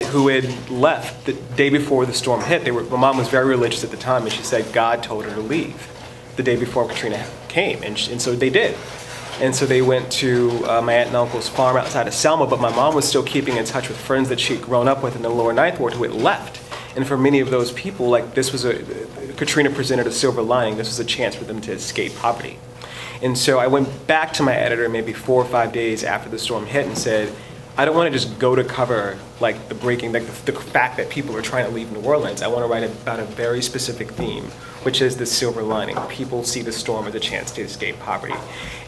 who had left the day before the storm hit. My mom was very religious at the time, and she said God told her to leave the day before Katrina came, and so they did. And so they went to my aunt and uncle's farm outside of Selma, but my mom was still keeping in touch with friends that she had grown up with in the lower Ninth Ward who had left. And for many of those people, like Katrina presented a silver lining. This was a chance for them to escape poverty. And so I went back to my editor maybe 4 or 5 days after the storm hit and said, I don't want to just go to cover like the fact that people are trying to leave New Orleans. I want to write about a very specific theme, which is the silver lining. People see the storm as a chance to escape poverty.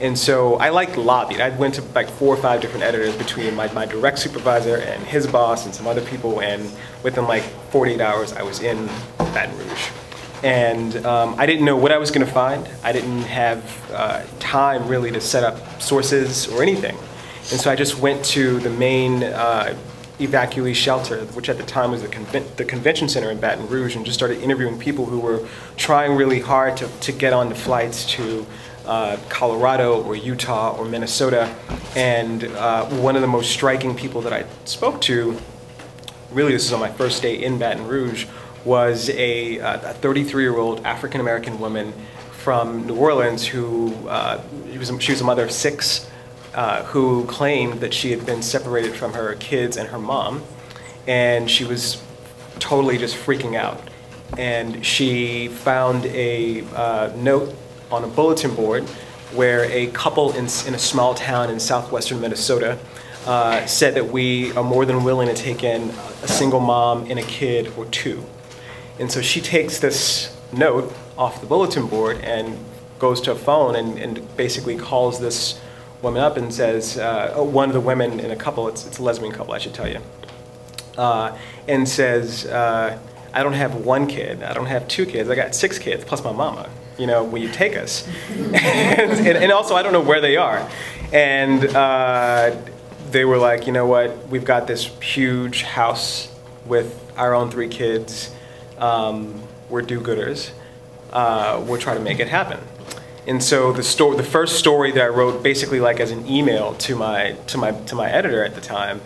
And so I lobbied. I went to like 4 or 5 different editors between my direct supervisor and his boss and some other people, and within like 48 hours I was in Baton Rouge. And I didn't know what I was going to find. I didn't have time really to set up sources or anything. And so I just went to the main evacuee shelter, which at the time was the convention center in Baton Rouge, and just started interviewing people who were trying really hard to get on the flights to Colorado or Utah or Minnesota. And one of the most striking people that I spoke to, really this is on my first day in Baton Rouge, was a 33-year-old African-American woman from New Orleans who, she was a mother of 6, who claimed that she had been separated from her kids and her mom, and she was totally just freaking out. And she found a note on a bulletin board where a couple in a small town in southwestern Minnesota said that we are more than willing to take in a single mom and a kid or 2. And so she takes this note off the bulletin board and goes to a phone and basically calls this woman up and says, one of the women in a couple, it's a lesbian couple, I should tell you, and says, I don't have 1 kid, I don't have 2 kids, I got 6 kids plus my mama. You know, will you take us? and also, I don't know where they are. And they were like, you know what, we've got this huge house with our own 3 kids. We're do-gooders. We'll try to make it happen. And so the first story that I wrote, basically like as an email to my editor at the time,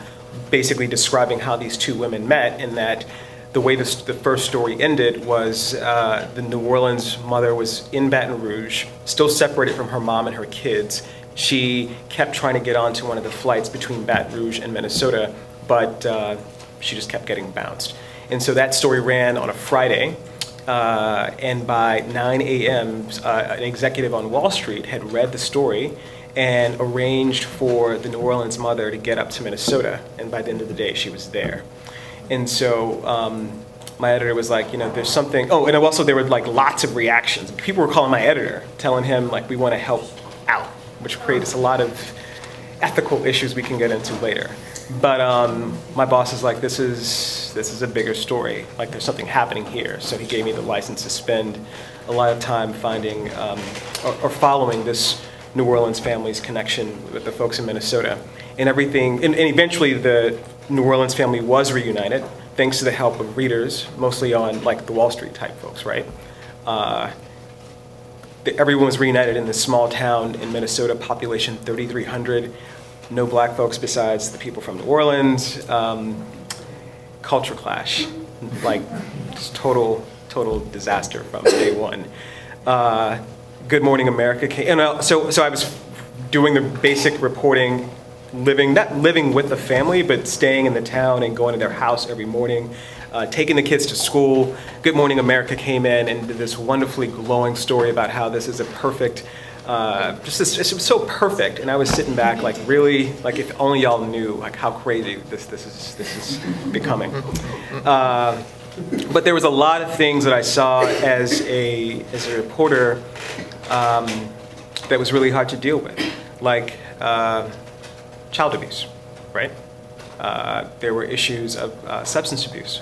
basically describing how these 2 women met, and that the way the first story ended was the New Orleans mother was in Baton Rouge, still separated from her mom and her kids. She kept trying to get onto one of the flights between Baton Rouge and Minnesota, but she just kept getting bounced. And so that story ran on a Friday, and by 9 a.m., an executive on Wall Street had read the story and arranged for the New Orleans mother to get up to Minnesota, and by the end of the day, she was there. And so my editor was like, you know, there's something, oh, and also there were like lots of reactions. People were calling my editor, telling him like, we want to help out, which creates a lot of ethical issues we can get into later. But my boss is like, this is a bigger story. Like, there's something happening here. So he gave me the license to spend a lot of time finding or following this New Orleans family's connection with the folks in Minnesota, and everything. And eventually, the New Orleans family was reunited thanks to the help of readers, mostly on like the Wall Street type folks, right? Everyone was reunited in this small town in Minnesota, population 3,300. No black folks besides the people from New Orleans. Culture clash, like just total disaster from day one. Good Morning America came, and so I was doing the basic reporting, not living with the family, but staying in the town and going to their house every morning, taking the kids to school. Good Morning America came in and did this wonderfully glowing story about how this is a perfect, it was so perfect, and I was sitting back like, really, like if only y'all knew like how crazy this is becoming. But there was a lot of things that I saw as a reporter that was really hard to deal with, like child abuse, right? There were issues of substance abuse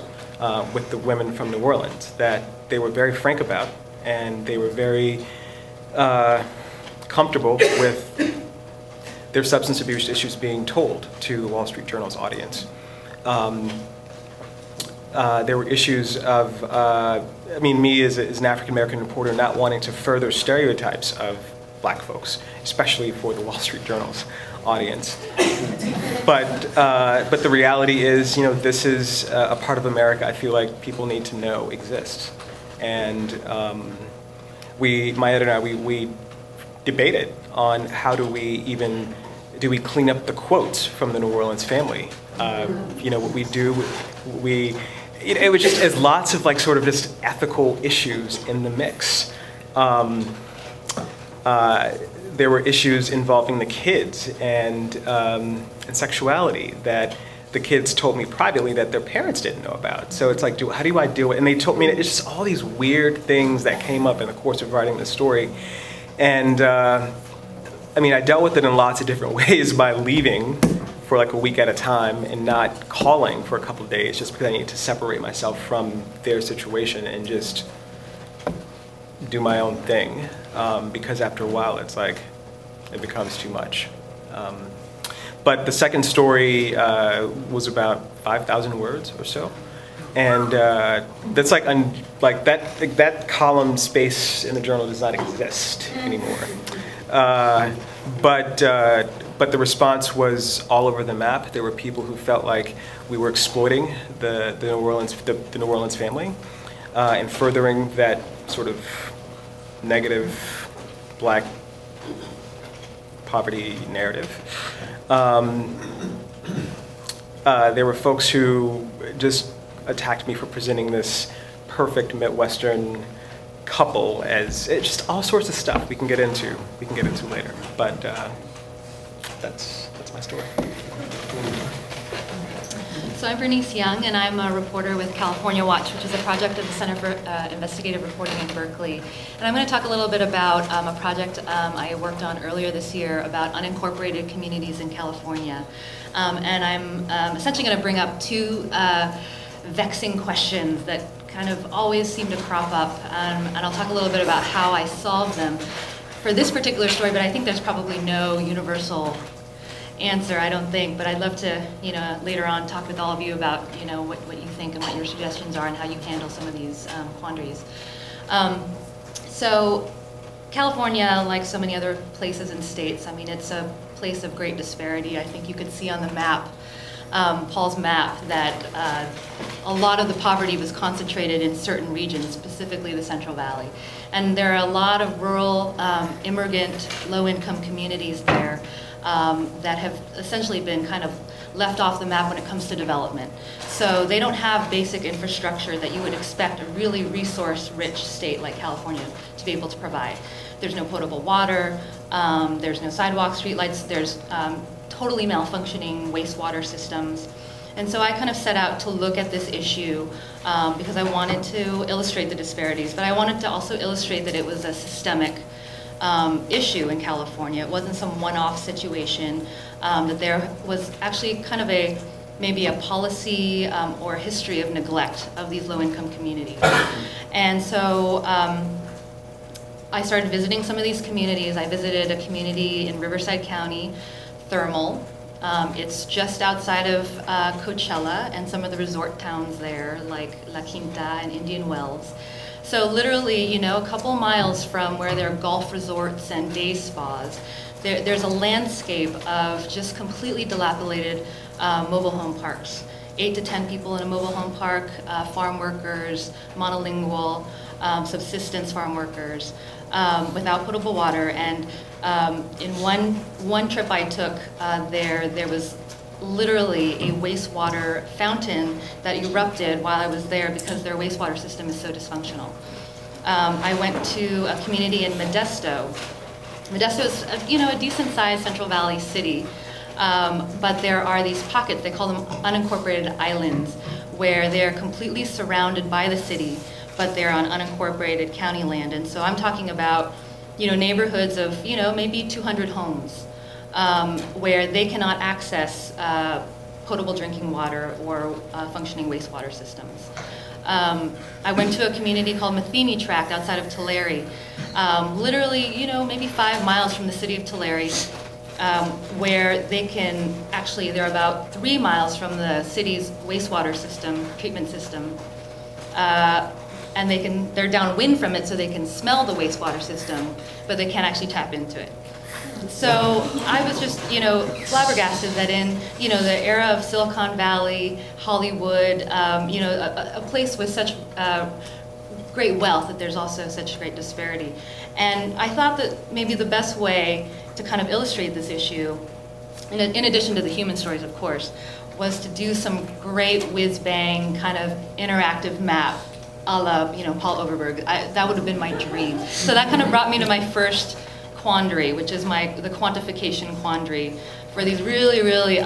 with the women from New Orleans that they were very frank about, and they were very comfortable with their substance abuse issues being told to the Wall Street Journal's audience. There were issues of, I mean, me as an African-American reporter not wanting to further stereotypes of black folks, especially for the Wall Street Journal's audience. but the reality is, this is a part of America I feel like people need to know exists. And my editor and I, we debated on how do we clean up the quotes from the New Orleans family. What we do, it was just as lots of sort of just ethical issues in the mix. There were issues involving the kids and sexuality that the kids told me privately that their parents didn't know about. So it's like, how do I deal with it? And they told me, it's just all these weird things that came up in the course of writing this story. And I dealt with it in lots of different ways by leaving for a week at a time and not calling for a couple of days just because I needed to separate myself from their situation and just do my own thing. Because after a while, it's like, it becomes too much. But the second story was about 5,000 words or so. And that's that column space in the journal does not exist anymore. But the response was all over the map. There were people who felt like we were exploiting the New Orleans family and furthering that sort of negative Black poverty narrative. There were folks who just attacked me for presenting this perfect Midwestern couple as just all sorts of stuff we can get into later. But that's my story. So I'm Bernice Young, and I'm a reporter with California Watch, which is a project of the Center for Investigative Reporting in Berkeley. And I'm going to talk a little bit about a project I worked on earlier this year about unincorporated communities in California. And I'm essentially going to bring up two vexing questions that kind of always seem to crop up, and I'll talk a little bit about how I solved them for this particular story, but I think there's probably no universal answer, I don't think, but I'd love to, later on talk with all of you about, what you think and what your suggestions are and how you handle some of these quandaries. So California, like so many other places and states, it's a place of great disparity. I think you could see on the map, Paul's map, that a lot of the poverty was concentrated in certain regions, specifically the Central Valley. And there are a lot of rural, immigrant, low-income communities there that have essentially been kind of left off the map when it comes to development. So they don't have basic infrastructure that you would expect a really resource-rich state like California to be able to provide. There's no potable water, there's no sidewalks, streetlights, there's totally malfunctioning wastewater systems. And so I kind of set out to look at this issue because I wanted to illustrate the disparities, but I wanted to also illustrate that it was a systemic issue in California. It wasn't some one-off situation, that there was actually kind of maybe a policy or a history of neglect of these low-income communities. And so I started visiting some of these communities. I visited a community in Riverside County, Thermal. It's just outside of Coachella and some of the resort towns there, like La Quinta and Indian Wells. So literally, a couple miles from where there are golf resorts and day spas, there's a landscape of just completely dilapidated mobile home parks. 8 to 10 people in a mobile home park, farm workers, monolingual, subsistence farm workers, without potable water. And in one trip I took there was literally a wastewater fountain that erupted while I was there because their wastewater system is so dysfunctional. I went to a community in Modesto. Modesto is a decent-sized Central Valley city, but there are these pockets, they call them unincorporated islands, where they're completely surrounded by the city, but they're on unincorporated county land. And so I'm talking about neighborhoods of maybe 200 homes, where they cannot access potable drinking water or functioning wastewater systems. I went to a community called Matheny Tract outside of Tulare, literally, maybe 5 miles from the city of Tulare, where they're about 3 miles from the city's wastewater system, treatment system, and they're downwind from it so they can smell the wastewater system, but they can't actually tap into it. So I was just, flabbergasted that in, the era of Silicon Valley, Hollywood, a place with such great wealth, that there's also such great disparity. And I thought that maybe the best way to kind of illustrate this issue, in addition to the human stories, of course, was to do some great whiz-bang kind of interactive map a la, Paul Overberg. That would have been my dream. So that kind of brought me to my first quandary, which is the quantification quandary for these really, really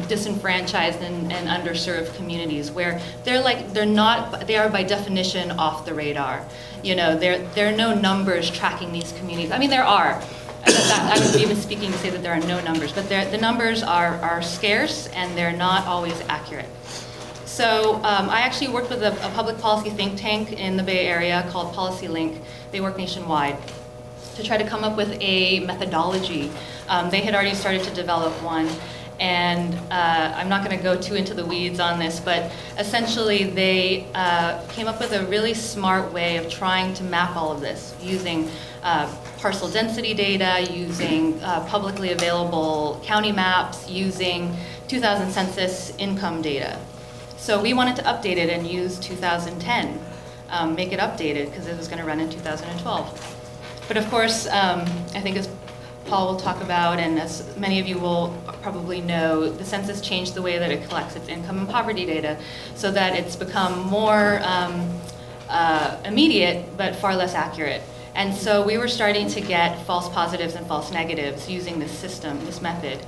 disenfranchised and underserved communities, where they are by definition off the radar. There are no numbers tracking these communities. I mean, there are. I would be speaking to say that there are no numbers, but the numbers are scarce and they're not always accurate. So I actually worked with a public policy think tank in the Bay Area called Policy Link. They work nationwide to try to come up with a methodology. They had already started to develop one, and I'm not going to go too into the weeds on this, but essentially they came up with a really smart way of trying to map all of this using parcel density data, using publicly available county maps, using 2000 census income data. So we wanted to update it and use 2010, make it updated because it was going to run in 2012. But of course, I think as Paul will talk about, and as many of you will probably know, the census changed the way that it collects its income and poverty data so that it's become more immediate but far less accurate. And so we were starting to get false positives and false negatives using this system, this method.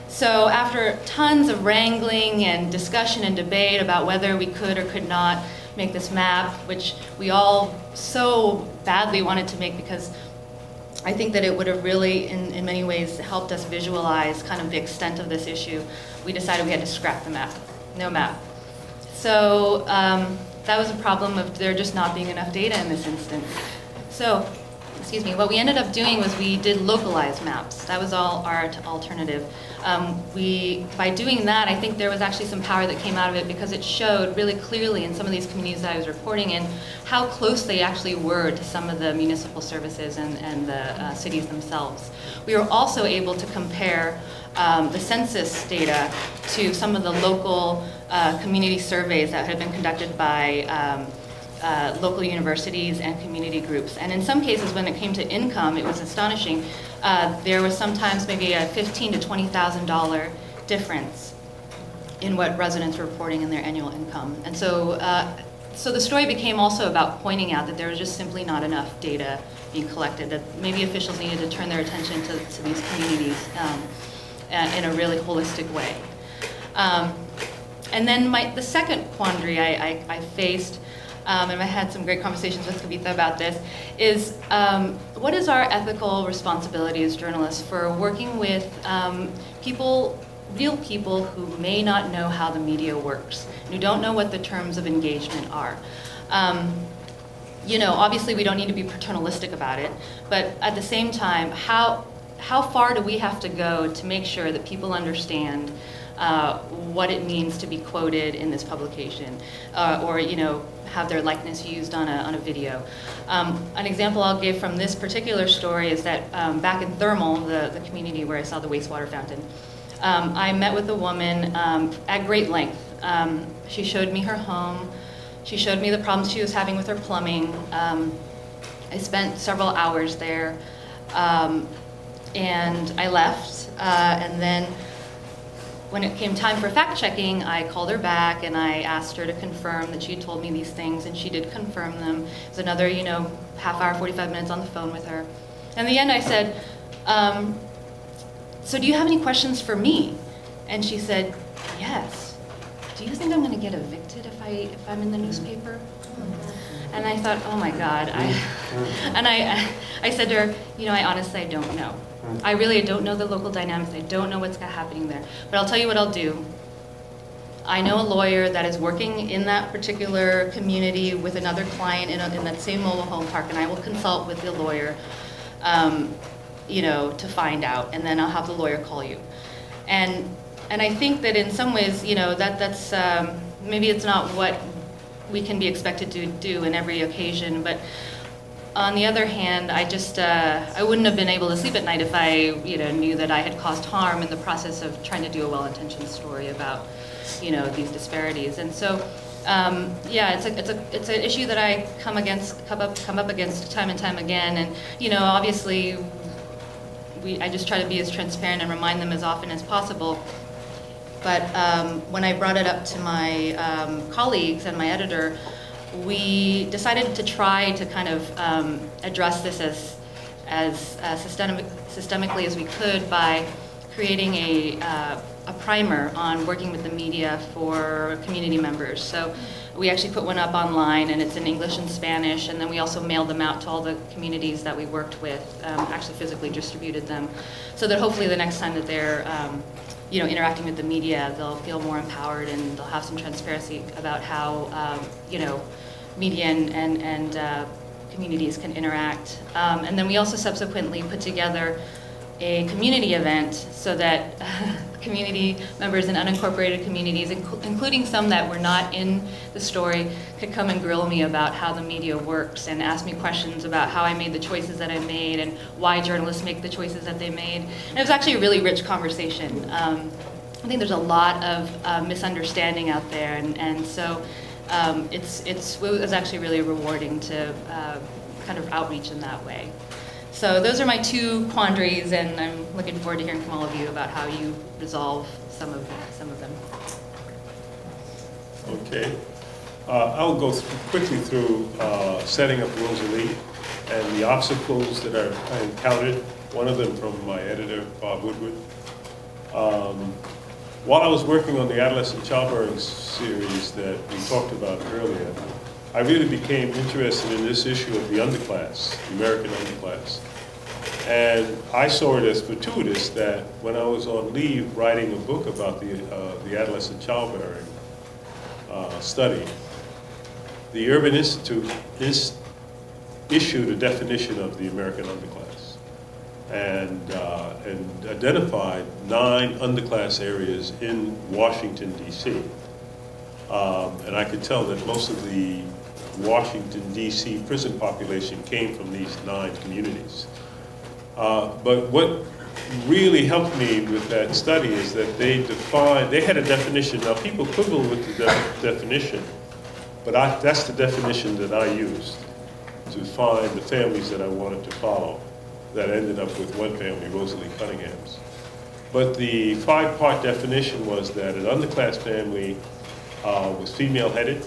So after tons of wrangling and discussion and debate about whether we could or could not make this map, which we all so badly wanted to make because I think that it would have really, in many ways, helped us visualize kind of the extent of this issue, we decided we had to scrap the map. No map. So that was a problem of there just not being enough data in this instance. So, what we ended up doing was we did localized maps. That was all our alternative. By doing that, I think there was actually some power that came out of it because it showed really clearly in some of these communities that I was reporting in how close they actually were to some of the municipal services and the cities themselves. We were also able to compare the census data to some of the local community surveys that had been conducted by local universities and community groups. And in some cases, when it came to income, it was astonishing. There was sometimes maybe a $15,000 to $20,000 difference in what residents were reporting in their annual income. And so, so the story became also about pointing out that there was just simply not enough data being collected, that maybe officials needed to turn their attention to these communities in a really holistic way. And then the second quandary I faced, and I had some great conversations with Kavitha about this, is what is our ethical responsibility as journalists for working with real people who may not know how the media works, and who don't know what the terms of engagement are. Obviously we don't need to be paternalistic about it, but at the same time, how far do we have to go to make sure that people understand what it means to be quoted in this publication, or have their likeness used on a video. An example I'll give from this particular story is that back in Thermal, the community where I saw the wastewater fountain, I met with a woman at great length. She showed me her home. She showed me the problems she was having with her plumbing. I spent several hours there, and I left, and then when it came time for fact-checking, I called her back and I asked her to confirm that she had told me these things, and she did confirm them. It was another, half hour, 45 minutes on the phone with her. And in the end, I said, so do you have any questions for me? And she said, yes. Do you think I'm going to get evicted if I'm in the newspaper? And I thought, oh my God. I said to her, I honestly don't know. I really don't know the local dynamics. I don't know what's happening there. But I'll tell you what I'll do. I know a lawyer that is working in that particular community with another client in that same mobile home park, and I will consult with the lawyer, to find out, and then I'll have the lawyer call you. And I think that in some ways, that's maybe it's not what we can be expected to do in every occasion, but on the other hand, I just, I wouldn't have been able to sleep at night if I, knew that I had caused harm in the process of trying to do a well-intentioned story about, these disparities. And so, yeah, it's an issue that I come up against time and time again. And, obviously, I just try to be as transparent and remind them as often as possible. But when I brought it up to my colleagues and my editor, we decided to try to kind of address this as systemically as we could by creating a primer on working with the media for community members. So we actually put one up online, and it's in English and Spanish, and then we also mailed them out to all the communities that we worked with, actually physically distributed them, so that hopefully the next time that they're interacting with the media, they'll feel more empowered and they'll have some transparency about how, media and communities can interact. And then we also subsequently put together a community event so that community members in unincorporated communities, including some that were not in the story, could come and grill me about how the media works and ask me questions about how I made the choices that I made and why journalists make the choices that they made. And it was actually a really rich conversation. I think there's a lot of misunderstanding out there, and so it was actually really rewarding to kind of outreach in that way. So those are my two quandaries, and I'm looking forward to hearing from all of you about how you resolve some of them. Okay. I'll go quickly through setting up Rosalie and the obstacles that I encountered, one of them from my editor, Bob Woodward. While I was working on the adolescent childbearing series that we talked about earlier, I really became interested in this issue of the underclass, the American underclass. And I saw it as fortuitous that when I was on leave writing a book about the adolescent childbearing study, the Urban Institute issued a definition of the American underclass and identified 9 underclass areas in Washington, D.C. And I could tell that most of the Washington, D.C. prison population came from these 9 communities. But what really helped me with that study is that they had a definition. Now people quibble with the definition, but that's the definition that I used to find the families that I wanted to follow that ended up with one family, Rosalie Cunningham's. But the 5-part definition was that an underclass family was female-headed,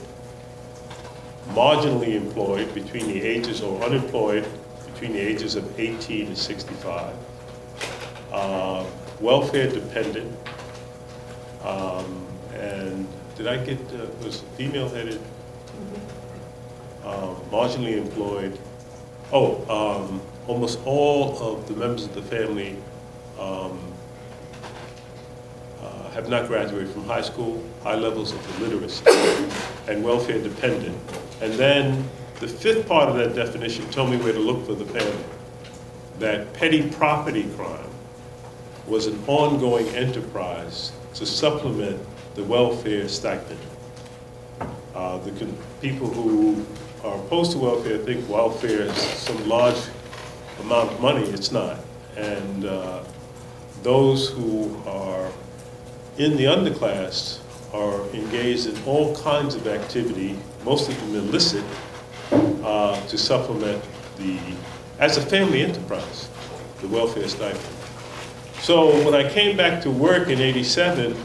marginally employed between the ages, or unemployed between the ages of 18 and 65, welfare dependent, and did I get, was female-headed, marginally employed, almost all of the members of the family have not graduated from high school, high levels of illiteracy, and welfare dependent. And then the 5th part of that definition told me where to look for the family. That petty property crime was an ongoing enterprise to supplement the welfare stipend. The people who are opposed to welfare think welfare is some large amount of money. It's not. And those who are in the underclass are engaged in all kinds of activity, most of them illicit, to supplement as a family enterprise, the welfare stipend. So when I came back to work in '87,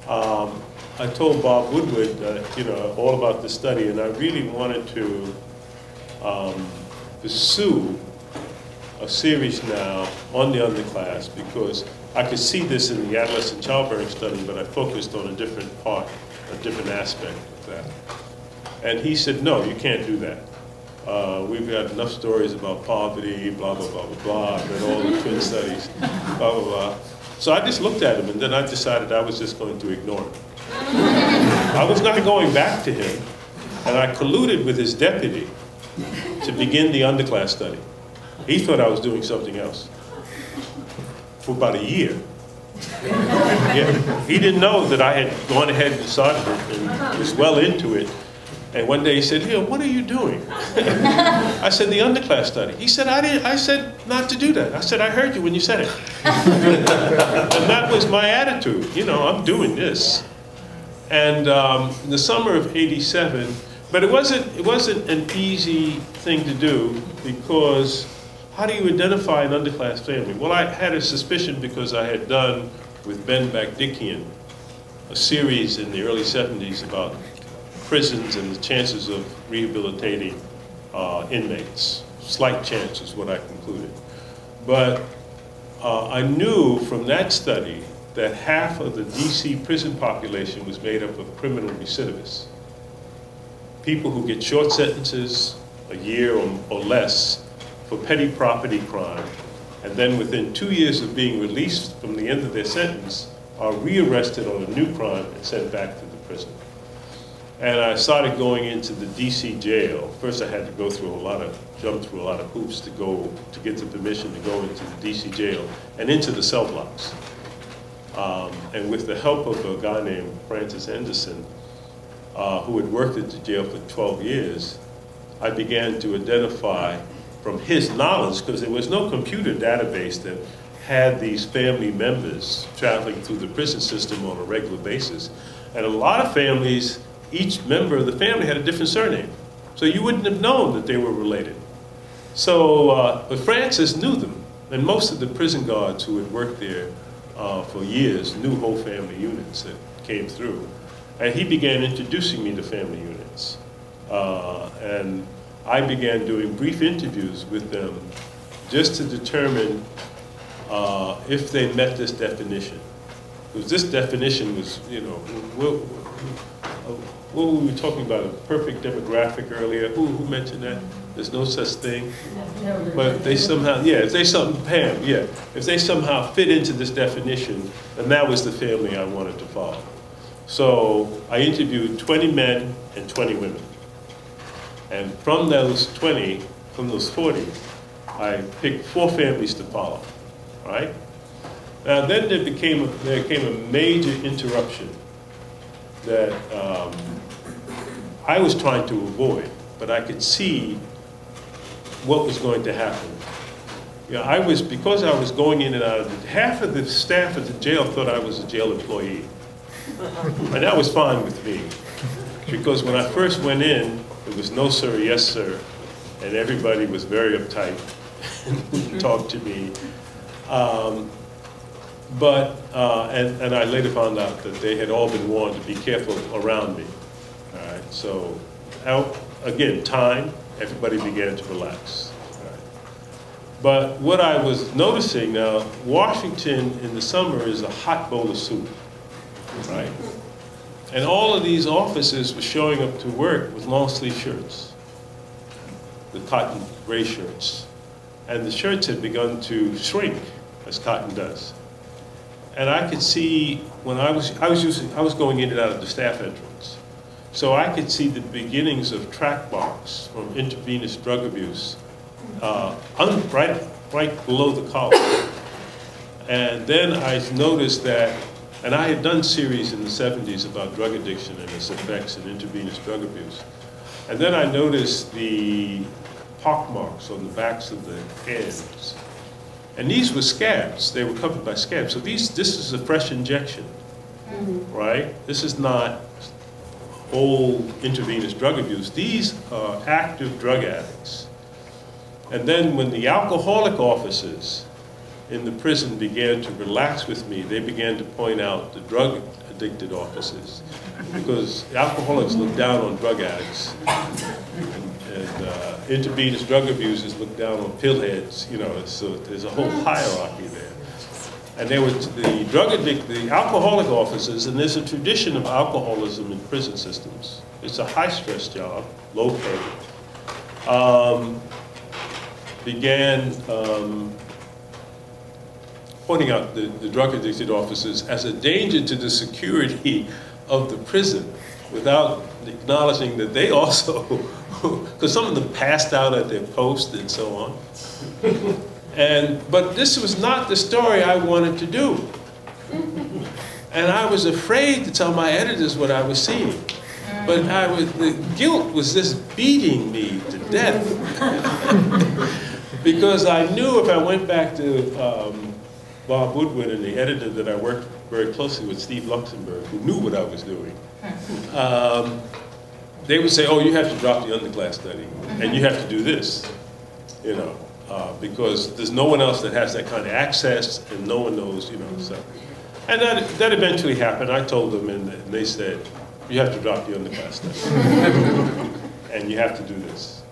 I told Bob Woodward, all about the study, and I really wanted to pursue a series now on the underclass because I could see this in the adolescent childbearing study, but I focused on a different part, a different aspect of that. And he said, no, you can't do that. We've got enough stories about poverty, blah, blah, blah, blah, blah, and all the twin studies, blah, blah, blah. So I just looked at him, and then I decided I was just going to ignore him. I was not going back to him, and I colluded with his deputy to begin the underclass study. He thought I was doing something else for about a year. Yeah. He didn't know that I had gone ahead and started it and was well into it. And one day he said, "Leo, what are you doing?" I said, "The underclass study." He said, I said not to do that. I said, "I heard you when you said it." And that was my attitude. You know, I'm doing this. And in the summer of '87, but it wasn't an easy thing to do, because how do you identify an underclass family? Well, I had a suspicion because I had done with Ben Bakdikian a series in the early '70s about prisons and the chances of rehabilitating inmates. Slight chance is what I concluded. But I knew from that study that half of the DC prison population was made up of criminal recidivists. People who get short sentences, a year or less, for petty property crime, and then within 2 years of being released from the end of their sentence, are rearrested on a new crime and sent back to the prison. And I started going into the DC jail. First I had to jump through a lot of hoops to get the permission to go into the DC jail and into the cell blocks. And with the help of a guy named Francis Anderson, who had worked at the jail for 12 years, I began to identify from his knowledge, because there was no computer database that had these family members traveling through the prison system on a regular basis. And a lot of families, each member of the family had a different surname. So you wouldn't have known that they were related. So, but Francis knew them. And most of the prison guards who had worked there for years knew whole family units that came through. And he began introducing me to family units. And I began doing brief interviews with them just to determine if they met this definition. Because this definition was, you know, what were we talking about? A perfect demographic earlier. Who mentioned that? There's no such thing. But if they somehow, if they somehow fit into this definition, then that was the family I wanted to follow. So I interviewed 20 men and 20 women. And from those 20, from those 40, I picked 4 families to follow, right? Now then there came a major interruption that I was trying to avoid, but I could see what was going to happen. You know, because I was going in and out of half of the staff at the jail thought I was a jail employee. And that was fine with me, because when I first went in, it was no sir, yes sir, and everybody was very uptight and talked to me. And I later found out that they had all been warned to be careful around me. All right, so again, time, everybody began to relax. All right. But what I was noticing now, Washington in the summer is a hot bowl of soup, right? And all of these officers were showing up to work with long sleeve shirts, the cotton gray shirts. And the shirts had begun to shrink, as cotton does. And I could see when I was going in and out of the staff entrance. So I could see the beginnings of track marks from intravenous drug abuse right below the collar. And then I noticed that, and I had done series in the 70s about drug addiction and its effects and intravenous drug abuse. And then I noticed the pock marks on the backs of the hands. And these were scabs. They were covered by scabs. So this is a fresh injection, right? This is not old intravenous drug abuse. These are active drug addicts. And then when the alcoholic officers in the prison began to relax with me, they began to point out the drug addicted officers, because alcoholics look down on drug addicts, and intravenous drug abusers look down on pillheads, you know, so there's a whole hierarchy there. And there was the alcoholic officers, and there's a tradition of alcoholism in prison systems. It's a high stress job, low pay. Began pointing out the drug addicted officers as a danger to the security of the prison, without acknowledging that they also, because some of them passed out at their post and so on. But this was not the story I wanted to do. And I was afraid to tell my editors what I was seeing. But the guilt was just beating me to death. Because I knew if I went back to Bob Woodward and the editor that I worked very closely with, Steve Luxembourg, who knew what I was doing, they would say, oh, you have to drop the underclass study, and you have to do this, you know, because there's no one else that has that kind of access, and no one knows, you know, so. And that eventually happened. I told them, and they said, you have to drop the underclass study, and you have to do this.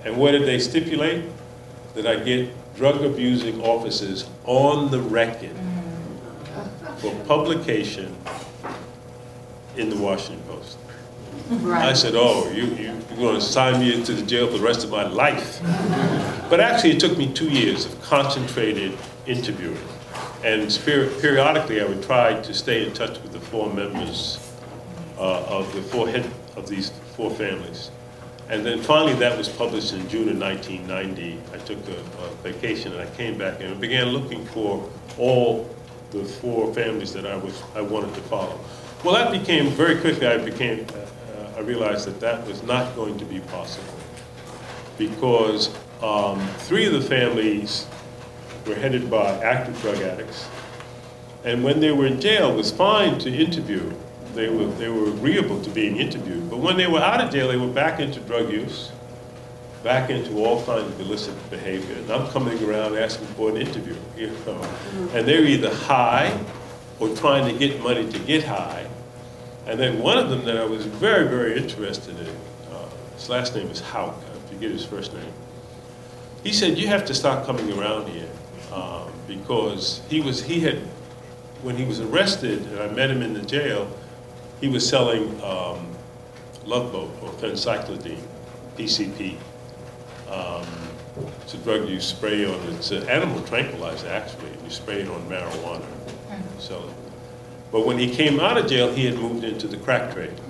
And what did they stipulate? That I get drug-abusing officers on the record for publication in the Washington Post. Right. I said, oh, you're going to sign me into the jail for the rest of my life. But actually, it took me 2 years of concentrated interviewing. And periodically, I would try to stay in touch with the 4 members of these 4 families. And then finally, that was published in June of 1990. I took a vacation and I came back and began looking for all the 4 families that I wanted to follow. Well, that became very quickly. I realized that was not going to be possible because 3 of the families were headed by active drug addicts, and when they were in jail, it was fine to interview. They were agreeable to being interviewed. But when they were out of jail, they were back into drug use, back into all kinds of illicit behavior. And I'm coming around asking for an interview, you know. And they're either high or trying to get money to get high. And then one of them that I was very, very interested in, his last name is Hauk, I forget his first name. He said, you have to start coming around here because when he was arrested and I met him in the jail, he was selling Love Boat or phencyclidine, PCP. It's a drug you spray on, it's an animal tranquilizer actually, you spray it on marijuana, sell it. But when he came out of jail, he had moved into the crack trade.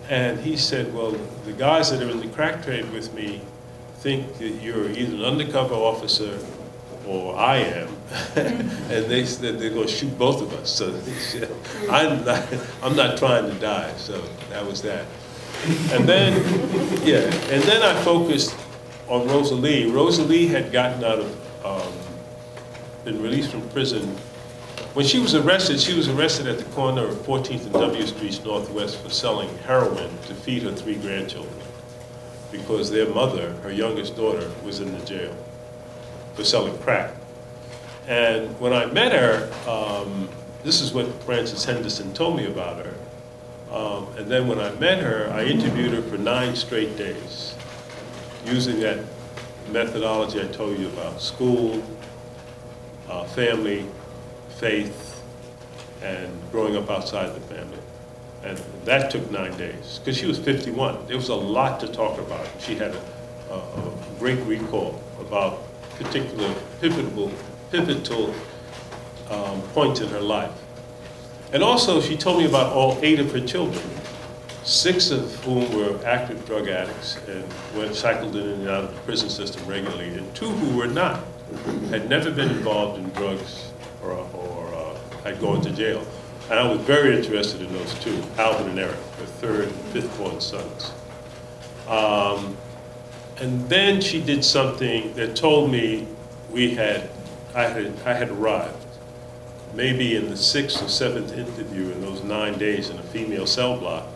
And he said, well, the guys that are in the crack trade with me think that you're either an undercover officer or I am, and they said they're going to shoot both of us. So said, I'm not trying to die. So that was that. And then, and then I focused on Rosalie. Rosalie had gotten out of, been released from prison. When she was arrested at the corner of 14th and W Streets Northwest for selling heroin to feed her 3 grandchildren, because their mother, her youngest daughter, was in the jail for selling crack. And when I met her, this is what Frances Henderson told me about her. And then when I met her, I interviewed her for 9 straight days, using that methodology I told you about: school, family, faith, and growing up outside the family. And that took 9 days, because she was 51. There was a lot to talk about. She had a great recall about particular pivotal points in her life. And also, she told me about all 8 of her children, 6 of whom were active drug addicts and cycled in and out of the prison system regularly, and 2 who were not, had never been involved in drugs or had gone to jail. And I was very interested in those 2, Alvin and Eric, her 3rd and 5th born sons. And then she did something that told me I had arrived. Maybe in the 6th or 7th interview in those 9 days in a female cell block,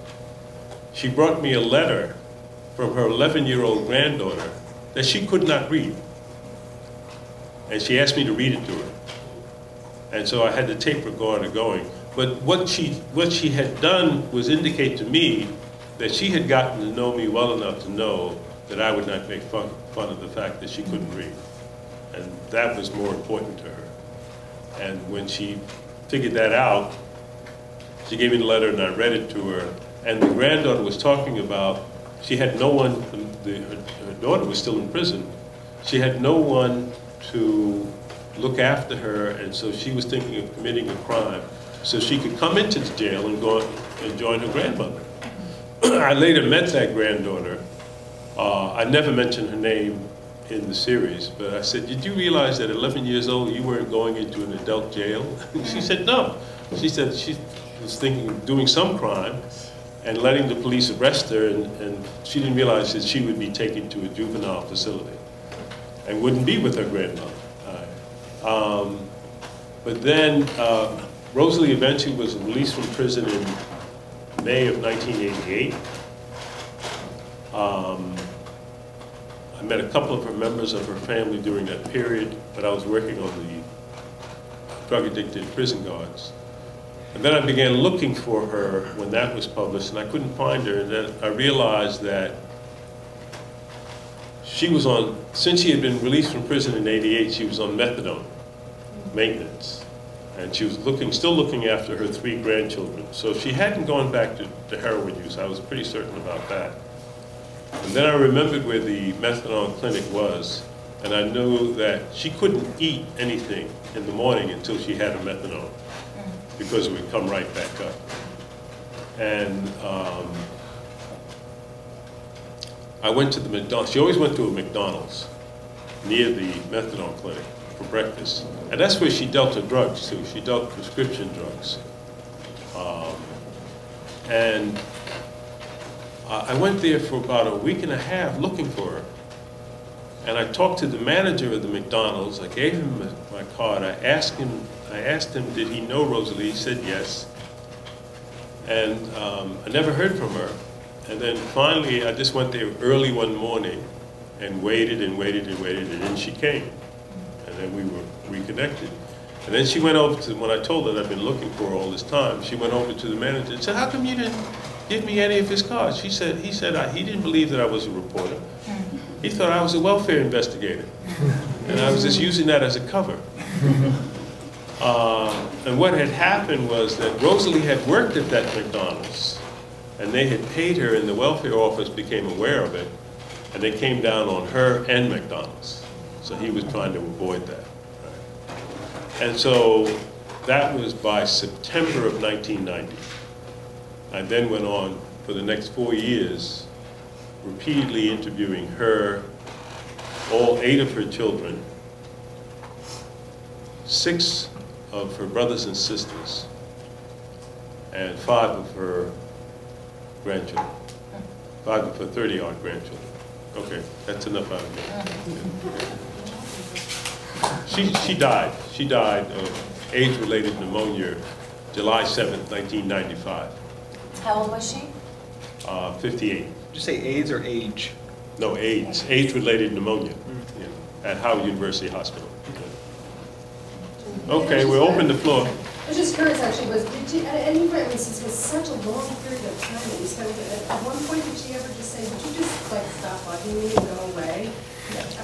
she brought me a letter from her 11-year-old granddaughter that she could not read. And she asked me to read it to her. And so I had the tape recorder going. But what she had done was indicate to me that she had gotten to know me well enough to know that I would not make fun of the fact that she couldn't read. And that was more important to her. And when she figured that out, she gave me the letter and I read it to her. And the granddaughter was talking about, she had no one, her daughter was still in prison. She had no one to look after her, and so she was thinking of committing a crime so she could come into the jail and go and join her grandmother. I later met that granddaughter. I never mentioned her name in the series, but I said, did you realize that at 11 years old you weren't going into an adult jail? She said, no. She said she was thinking of doing some crime, and letting the police arrest her, and she didn't realize that she would be taken to a juvenile facility and wouldn't be with her grandmother. But then Rosalie eventually was released from prison in May of 1988. I met a couple of her members of her family during that period, but I was working on the drug-addicted prison guards. And then I began looking for her when that was published, and I couldn't find her. And then I realized that she was on, since she had been released from prison in '88, she was on methadone maintenance. And she was still looking after her 3 grandchildren. So she hadn't gone back to heroin use. I was pretty certain about that. And then I remembered where the methadone clinic was, and I knew that she couldn't eat anything in the morning until she had a methadone, because it would come right back up. And I went to the McDonald's. She always went to a McDonald's near the methadone clinic for breakfast. And that's where she dealt her drugs too. She dealt prescription drugs. And I went there for about a week and a half looking for her. And I talked to the manager of the McDonald's. I gave him my card. I asked him, did he know Rosalie? He said yes. And I never heard from her. And then finally, I just went there early one morning and waited and waited and waited, and then she came. And then we were reconnected. And then she went over to, when I told her that I'd been looking for her all this time, she went over to the manager and said, "How come you didn't give me any of his cards?" He said he didn't believe that I was a reporter. He thought I was a welfare investigator. And I was just using that as a cover. And what had happened was that Rosalie had worked at that McDonald's, and they had paid her, and the welfare office became aware of it, and they came down on her and McDonald's. So he was trying to avoid that. Right? And so that was by September of 1990. I then went on for the next 4 years, repeatedly interviewing her, all 8 of her children, 6 of her brothers and sisters, and 5 of her grandchildren, 5 of her 30-odd grandchildren. Okay, that's enough out of me. She died. She died of AIDS-related pneumonia, July 7th, 1995. How old was she? 58. Did you say AIDS or age? No, AIDS. AIDS-related pneumonia at Howard University Hospital. Okay, we'll open the floor. I was just curious, actually, and you read this was such a long period of time that you spent with it. At one point, did she ever just say, "Would you just like stop bugging me and go away?"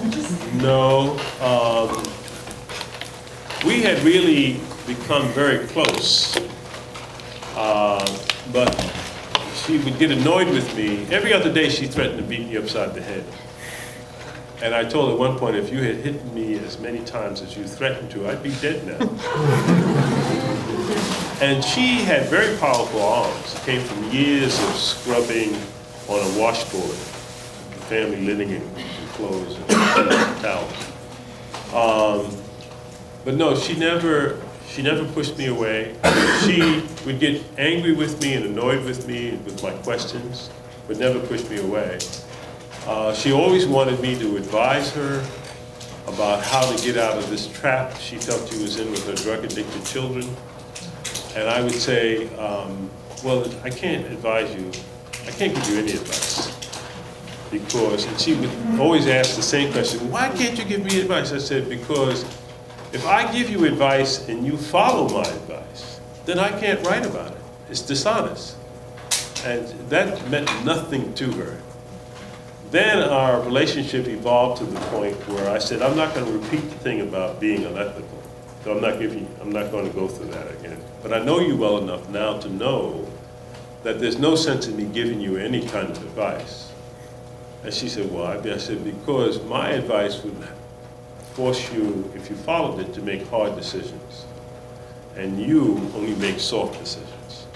I'm just... No. We had really become very close, but she would get annoyed with me. Every other day, she threatened to beat me upside the head. And I told her at one point, if you had hit me as many times as you threatened to, I'd be dead now. And she had very powerful arms. It came from years of scrubbing on a washboard, family linen and clothes and towels. But no, she never pushed me away. She would get angry with me and annoyed with me with my questions, but never pushed me away. She always wanted me to advise her about how to get out of this trap she felt she was in with her drug-addicted children. And I would say, well, I can't advise you. I can't give you any advice. Because, and she would always ask the same question, "Why can't you give me advice?" I said, because if I give you advice and you follow my advice, then I can't write about it. It's dishonest. And that meant nothing to her. Then our relationship evolved to the point where I said, I'm not going to repeat the thing about being unethical. So I'm not going to go through that again. But I know you well enough now to know that there's no sense in me giving you any kind of advice. And she said, why? I said, because my advice would force you, if you followed it, to make hard decisions. And you only make soft decisions.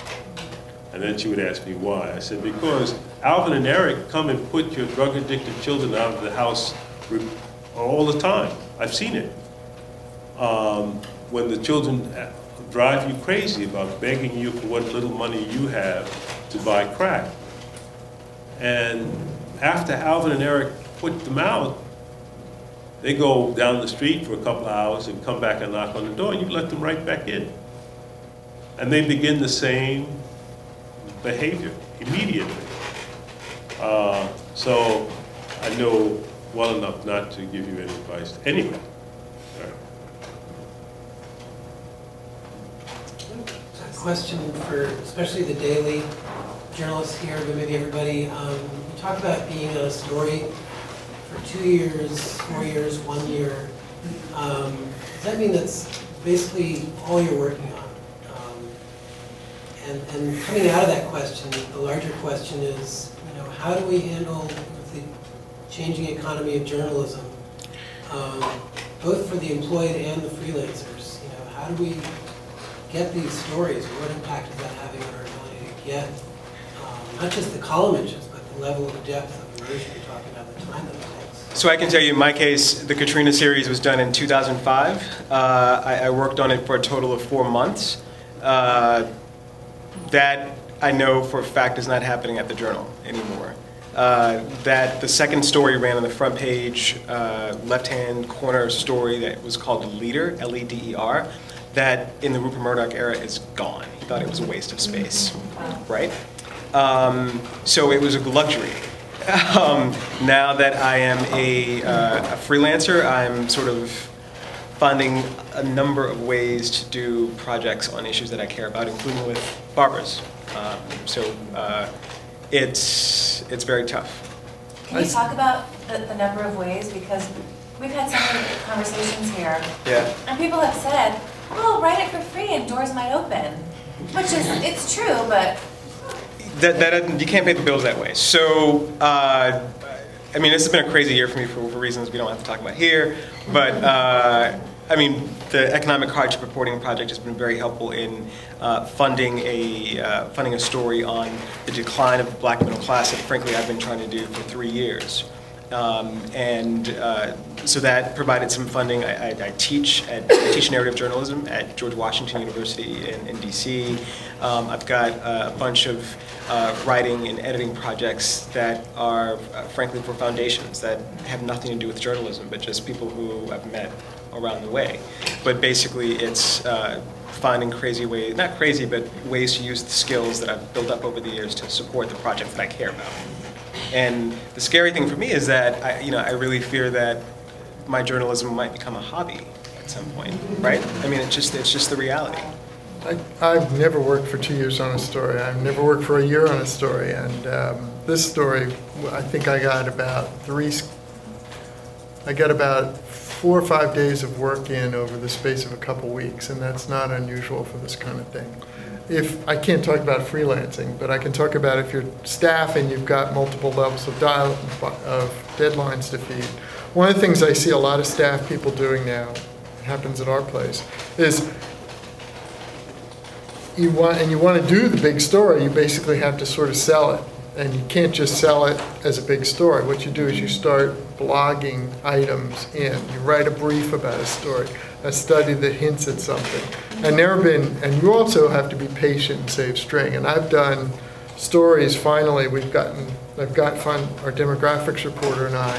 And then she would ask me why. I said, because Alvin and Eric come and put your drug-addicted children out of the house all the time. I've seen it. When the children drive you crazy about begging you for what little money you have to buy crack. And after Alvin and Eric put them out, they go down the street for a couple of hours and come back and knock on the door, and you let them right back in. And they begin the same behavior immediately. So I know well enough not to give you any advice anyway. All right. A question for especially the daily journalists here, but maybe everybody. You talk about being on a story for 2 years, 4 years, 1 year. Does that mean that's basically all you're working on? And coming out of that question, the larger question is, how do we handle the changing economy of journalism, both for the employed and the freelancers? How do we get these stories? What impact is that having on our ability to get not just the column inches, but the level of depth of immersion you're talking about, the time that it takes? So I can tell you, in my case, the Katrina series was done in 2005. I worked on it for a total of 4 months. That I know for a fact is not happening at the Journal anymore. That the second story ran on the front page, left-hand corner story that was called Leader, L-E-D-E-R, that in the Rupert Murdoch era is gone. He thought it was a waste of space, right? So it was a luxury. Now that I am a freelancer, I'm sort of finding a number of ways to do projects on issues that I care about, including with barbers. It's very tough. Can you talk about the number of ways? Because we've had so many conversations here, and people have said, "Oh, write it for free and doors might open," which is, it's true, but that you can't pay the bills that way. So, I mean, this has been a crazy year for me for reasons we don't have to talk about here, but I mean, the economic hardship reporting project has been very helpful in funding a story on the decline of the black middle class that, frankly, I've been trying to do for 3 years. So that provided some funding. I teach narrative journalism at George Washington University in DC. I've got a bunch of writing and editing projects that are, frankly, for foundations that have nothing to do with journalism, but just people who I've met around the way. But basically, it's finding crazy ways, not crazy, but ways to use the skills that I've built up over the years to support the projects that I care about. And the scary thing for me is that I really fear that my journalism might become a hobby at some point, right? I mean, it's just the reality. I've never worked for 2 years on a story. I've never worked for a year on a story. And this story, I think I got about 4 or 5 days of work in over the space of a couple weeks, and that's not unusual for this kind of thing. I can't talk about freelancing, but I can talk about if you're staff and you've got multiple levels of deadlines to feed. One of the things I see a lot of staff people doing now, it happens at our place, is you want to do the big story, you basically have to sort of sell it. And you can't just sell it as a big story. What you do is you start blogging items in. You write a brief about a story, a study that hints at something. And you also have to be patient and save string. And I've done stories, finally, our demographics reporter and I,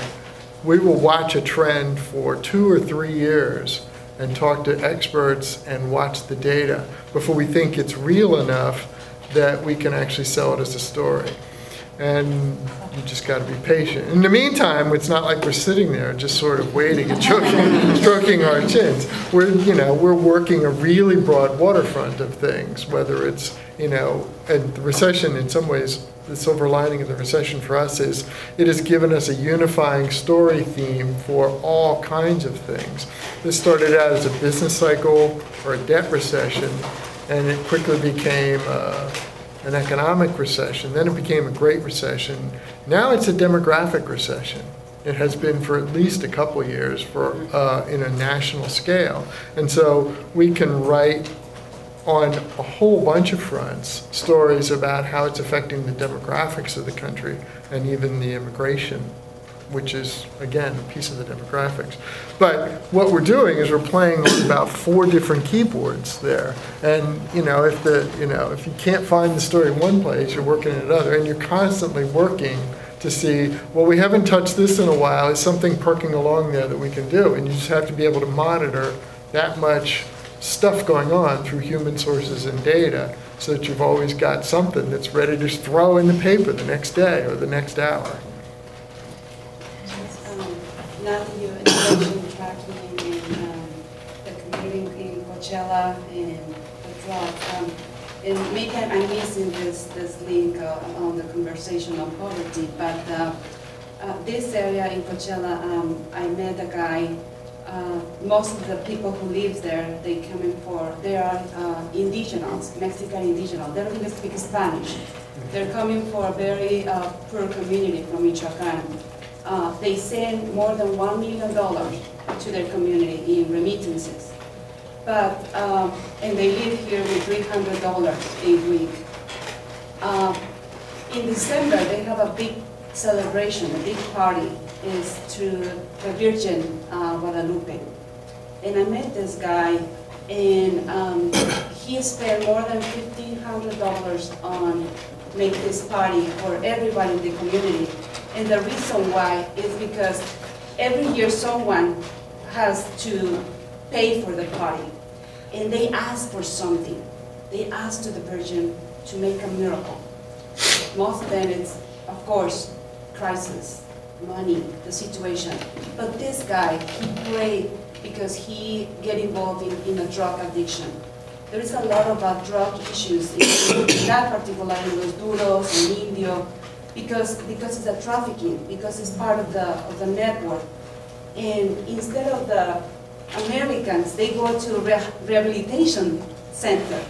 we will watch a trend for 2 or 3 years and talk to experts and watch the data before we think it's real enough that we can actually sell it as a story. And you just got to be patient. In the meantime, it's not like we're sitting there just sort of waiting and stroking our chins. We're working a really broad waterfront of things, whether it's, and the recession in some ways, the silver lining of the recession for us is it has given us a unifying story theme for all kinds of things. This started out as a business cycle or a debt recession, and it quickly became an economic recession. Then it became a Great Recession. Now it's a demographic recession. It has been for at least a couple of years in a national scale. And so we can write on a whole bunch of fronts stories about how it's affecting the demographics of the country and even the immigration which is, again, a piece of the demographics. But what we're doing is we're playing on about 4 different keyboards there. And, if you can't find the story in one place, you're working in another, and you're constantly working to see, well, we haven't touched this in a while. Is something perking along there that we can do? And you just have to be able to monitor that much stuff going on through human sources and data so that you've always got something that's ready to throw in the paper the next day or the next hour. Now that you mentioned tracking in the community in Coachella and the drugs, and maybe I'm missing this link on the conversation on poverty, but this area in Coachella, I met a guy. Most of the people who live there, they are indigenous, Mexican indigenous. They don't even speak Spanish. They're coming for a very poor community from Michoacan. They send more than $1 million to their community in remittances. But, and they live here with $300 a week. In December, they have a big celebration, a big party, is to the Virgin Guadalupe. And I met this guy, and he spent more than $1,500 on make this party for everyone in the community. And the reason why is because every year someone has to pay for the party. And they ask for something. They ask to the Virgin to make a miracle. Most of them it's, of course, crisis, money, the situation. But this guy, he prayed because he get involved in a drug addiction. There is a lot of drug issues in that particular, in Los Duros, in Indio, because it's a trafficking, because it's part of the network. And instead of the Americans, they go to rehabilitation center.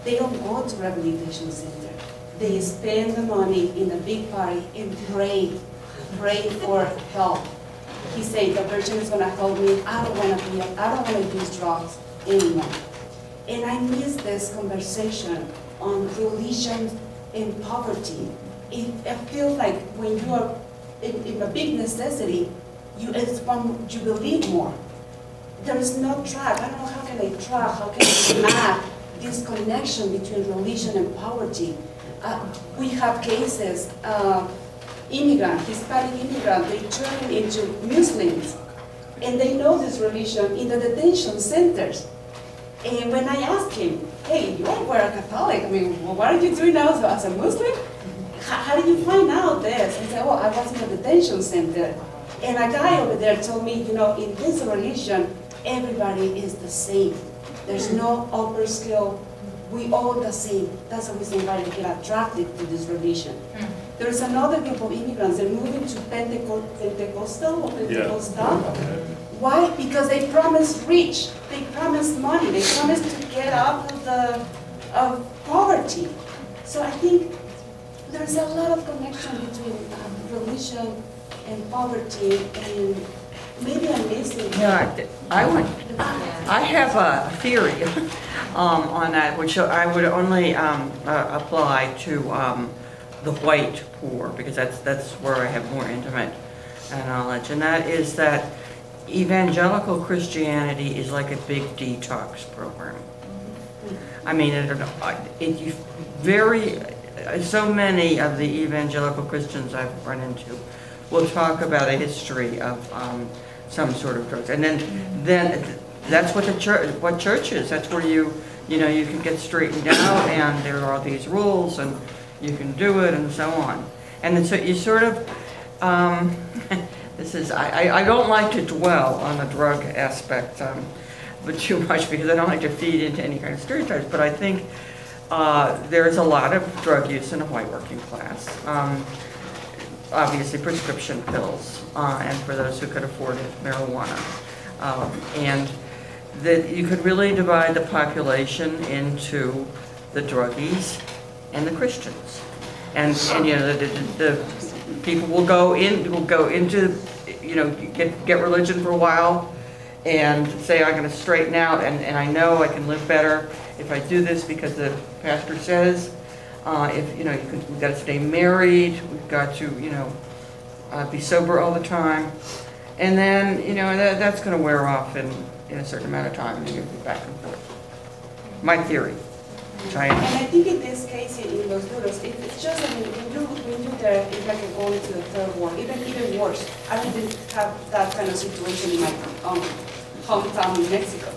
They don't go to rehabilitation center. They spend the money in a big party and pray for help. He said, the Virgin is going to help me. I don't want to use drugs anymore. And I miss this conversation on religion and poverty. It feels like when you are in a big necessity, you believe more. There is no track. I don't know how can I track, how can I map this connection between religion and poverty. We have cases, Hispanic immigrant, they turn into Muslims, and they know this religion in the detention centers. And when I asked him, hey, you were a Catholic, I mean, what are you doing now as a Muslim? How did you find out this? He said, well, I was in a detention center. And a guy over there told me, in this religion, everybody is the same. There's no upper skill. We all the same. That's the reason why we get attracted to this religion. There's another group of immigrants, they're moving to Pentecostal. Yeah. Why? Because they promised rich, they promised money, they promised to get out of poverty. So I think there's a lot of connection between religion and poverty, and maybe I'm missing. Yeah, I have a theory on that, which I would only apply to the white poor, because that's where I have more intimate knowledge, and that is that evangelical Christianity is like a big detox program. I mean, so many of the evangelical Christians I've run into will talk about a history of some sort of drugs, and then that's what church is. That's where you can get straightened out, and there are these rules, and you can do it, and so on. And then so you sort of I don't like to dwell on the drug aspect, but too much, because I don't like to feed into any kind of stereotypes. But I think there's a lot of drug use in the white working class. Obviously, prescription pills, and for those who could afford it, marijuana. And that you could really divide the population into the druggies and the Christians. And the people will go into, get religion for a while and say, I'm going to straighten out, and I know I can live better if I do this because the pastor says. We've got to stay married, we've got to, be sober all the time. And then, you know, that's going to wear off in a certain amount of time, and you're going to be back and forth. My theory. And I think in this case, in Los Duros, it's just, I mean, when you're there, it's like you're going to the third world, even worse. I didn't have that kind of situation in my hometown in Mexico,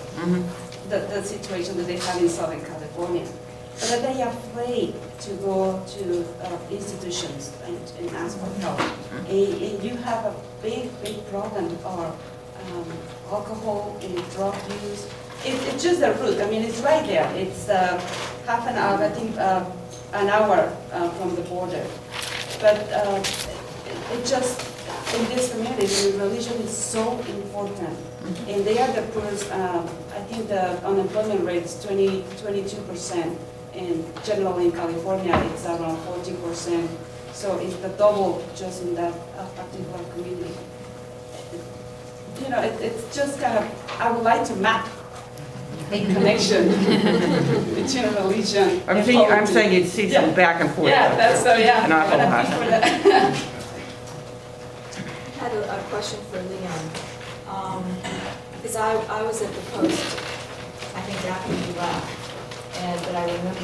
the situation that they have in Southern California. But that they are afraid to go to institutions and ask for help. And you have a big problem of alcohol and drug use. It's just the route. I mean, it's right there. It's half an hour, I think, an hour from the border. But it just, in this community, religion is so important. And they are the poorest, I think the unemployment rate is 22%. And generally in California, it's around 40%. So it's the double just in that particular community. You know, it's just kind of, I would like to map a connection between religion and poverty. I'm saying you'd see some back and forth. Yeah, that's so, yeah. Not a lot. I had a question for Leon. Because I was at the Post, I think after you left, but I remember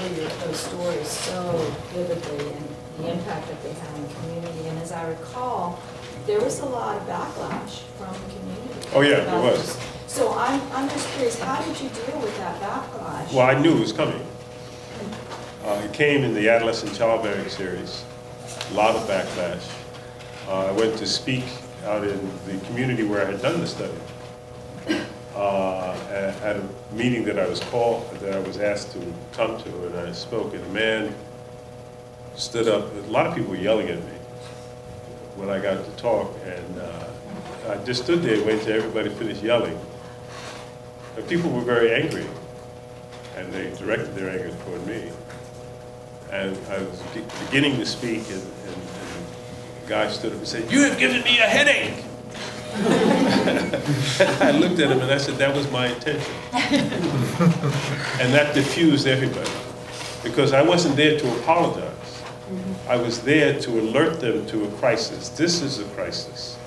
those stories so vividly and the impact that they had on the community. And as I recall, there was a lot of backlash from the community. Oh yeah, there was. This. So I'm just curious, how did you deal with that backlash? Well, I knew it was coming. It came in the adolescent childbearing series. A lot of backlash. I went to speak out in the community where I had done the study. At a meeting that I was asked to come to, and I spoke, and a man stood up. A lot of people were yelling at me when I got to talk, and I just stood there waiting till everybody finished yelling. And people were very angry, and they directed their anger toward me. And I was beginning to speak, and the guy stood up and said, "You have given me a headache." I looked at him and I said, that was my intention. And that diffused everybody. Because I wasn't there to apologize. I was there to alert them to a crisis. This is a crisis.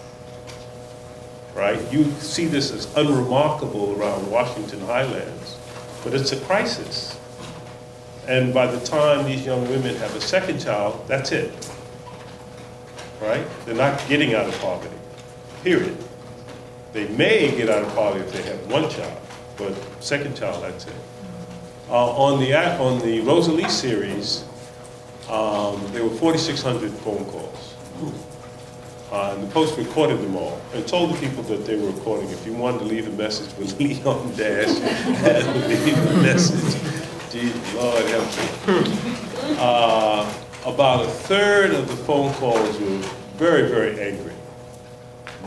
Right? You see this as unremarkable around Washington Highlands, but it's a crisis. And by the time these young women have a second child, that's it. Right? They're not getting out of poverty. Period. They may get out of poverty if they have one child, but second child, that's it. On the Rosalie series, there were 4,600 phone calls. And the Post recorded them all and told the people that they were recording. If you wanted to leave a message with Leon Dash, leave a message. Gee, Lord help me. About a third of the phone calls were very, very angry.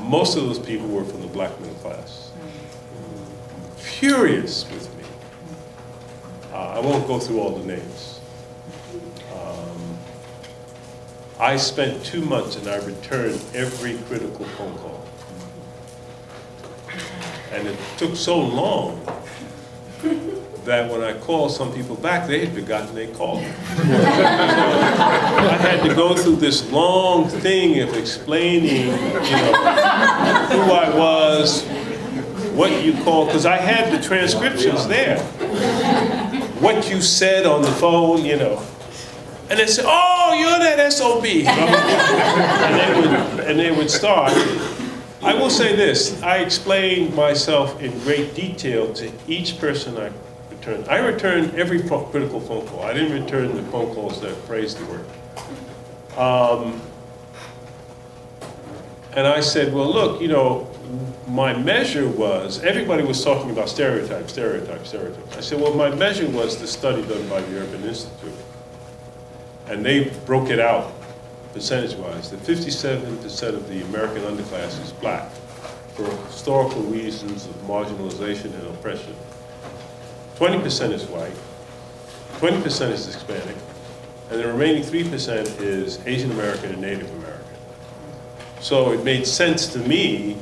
Most of those people were from the black middle class. Furious with me. I won't go through all the names. I spent 2 months and I returned every critical phone call. And it took so long that when I called some people back, they had forgotten they called. I had to go through this long thing of explaining, who I was, what you called, because I had the transcriptions there. What you said on the phone, And they said, "Oh, you're that SOB." and they would start. I will say this, I explained myself in great detail to each person I returned. I returned every critical phone call. I didn't return the phone calls that praised the work. And I said, well, look, my measure was, everybody was talking about stereotypes. I said, well, my measure was the study done by the Urban Institute. And they broke it out percentage-wise, that 57% of the American underclass is black for historical reasons of marginalization and oppression. 20% is white, 20% is Hispanic, and the remaining 3% is Asian American and Native American. So it made sense to me